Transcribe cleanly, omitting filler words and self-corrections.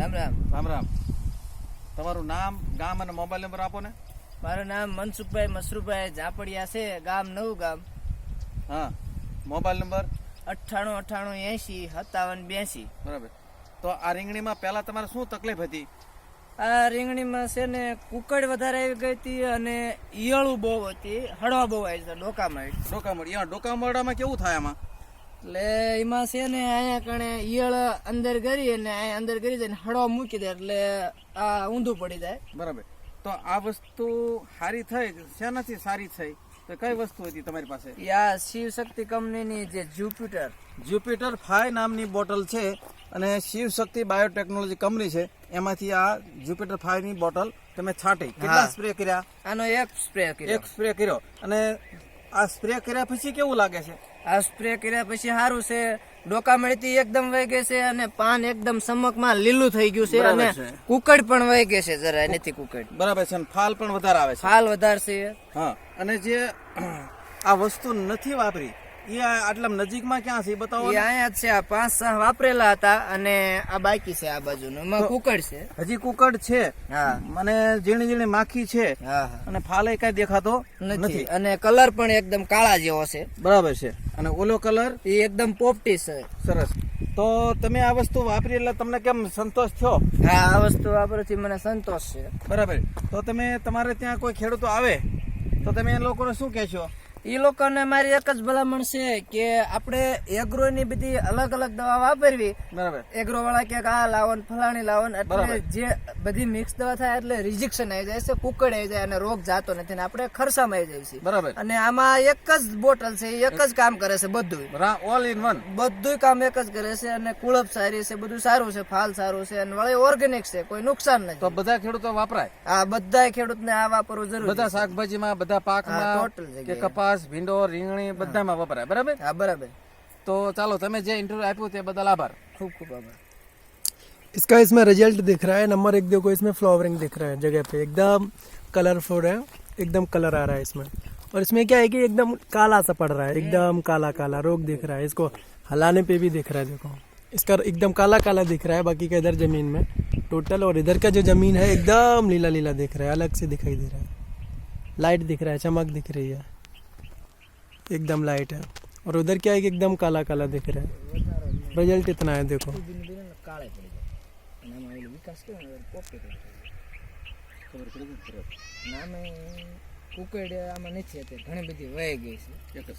રામ રામ. રામ રામ. તમારું નામ, ગામ અને મોબાઈલ નંબર આપો ને. મારું નામ મનસુખભાઈ મસરૂભાઈ ઝાપડિયા છે, ગામ નવું ગામ. હા, મોબાઈલ નંબર 9898805782. બરાબર. તો આ રીંગણીમાં પહેલા તમારે શું તકલીફ હતી? આ રીંગણીમાં છે ને કુકડ વધારે આવી ગઈ હતી અને ઈયળું બહુ હતી, હળવા બહુ આવી છે ડોકામાં. ડોકામરડામાં કેવું થાય આમાં? એટલે એમાં છે ને અહીંયા કણે ઈયળ અંદર ગરી અને અહીંયા અંદર ગરી જાય ને હળવા મૂકી દે એટલે આ ઊંધું પડી જાય. બરાબર. તો આ વસ્તુ સારી થઈ, શેનાથી સારી થઈ? તો કઈ વસ્તુ હતી તમારી પાસે? આ શિવ શક્તિ કંપનીની જે જ્યુપિટર 5 નામની બોટલ છે અને શિવ શક્તિ બાયોટેકનોલોજી કંપની છે, એમાંથી આ જ્યુપિટર 5 ની બોટલ તમે છાંટી. કેટલા સ્પ્રે કર્યા? આનો એક સ્પ્રે કર્યો. અને આ સ્પ્રે કર્યા પછી કેવું લાગે છે? આ સ્પ્રે કર્યા પછી સારું છે, ડોકામણીથી એકદમ વહી ગઈ છે અને પાન એકદમ સમકમાં લીલું થઈ ગયું છે અને કુકડ પણ વહી ગઈ છે, જરા નથી કુકડ. બરાબર છે. ફાલ પણ વધારે આવે છે. ફાલ વધારે છે. હા. અને જે આ વસ્તુ નથી વાપરી એ આટલા નજીકમાં ક્યાં છે એ બતાવો. એ અહીંયા જ છે. આ 5-6 વાપરેલા હતા અને આ બાકી છે આ બાજુનું. એમાં કુકડ છે. હજી કુકડ છે. હા. મને ઝીણી ઝીણી માખી છે. હા. અને ફાલે કઈ દેખાતો નથી અને કલર પણ એકદમ કાળા જેવો છે. બરાબર છે. અને ઓલો કલર એ એકદમ પોપટી છે. સરસ. તો તમે આ વસ્તુ વાપરી એટલે તમને કેમ સંતોષ થયો? હા, આ વસ્તુ વાપરવાથી મને સંતોષ છે. બરાબર. તો તમે તમારે ત્યાં કોઈ ખેડૂતો આવે તો તમે એ લોકોને શું કહેશો? એ લોકોને મારી એક જ ભલામણ છે કે આપણે એગ્રો ની બધી અલગ અલગ દવા વાપરવી. બરાબર. એગ્રો વાળા કે આ લાવો ને ફલાણી લાવો ને, એટલે જે બધી મિક્સ દવા થાય એટલે રિજેક્શન આવી જાય છે, કુકડ આવી જાય અને રોગ જાતો નથી ને આપણે ખર્ચામાં આવી જાય છે. બરાબર. અને આમાં એક જ બોટલ છે, એક જ કામ કરે છે બધું. All in one. બધું કામ એક જ કરે છે અને કુળપ સારી છે, બધું સારું છે, ફાલ સારું છે અને વળી ઓર્ગેનિક છે, કોઈ નુકસાન નથી. તો બધા ખેડૂતો વાપરાય? હા, બધા ખેડૂતને આ વાપરવું જરૂરી. બધા શાકભાજીમાં, બધા પાકમાં, ટોટલ કે કપાસ, ભીંડો, રીંગણી બધામાં વપરાય. બરાબર. હા, બરાબર. તો ચાલો, તમે જે इंटरव्यू આપ્યું તે બદલ આભાર. खूब खूब आभार. इसका इसमें रिजल्ट दिख रहा है। नंबर 1 देखो, इसमें फ्लावरिंग दिख रहा है जगह पे, एकदम कलरफुल है, एकदम कलर आ रहा है इसमें। और इसमें क्या है कि एकदम काला सा पड़ रहा है, एकदम काला काला रोग दिख रहा है। इसको हलाने पे भी दिख रहा है, देखो इसका एकदम काला काला दिख रहा है। बाकी का इधर जमीन में टोटल, और इधर का जो जमीन है एकदम लीला लीला दिख रहा है, अलग से दिखाई दे रहा है, लाइट दिख रहा है, चमक दिख रही है, एकदम लाइट है। और उधर क्या है कि एकदम काला काला दिख रहा है। रिजल्ट इतना है, देखो કુકડ આમાં નથી, ઘણી બધી વહી ગઈ છે.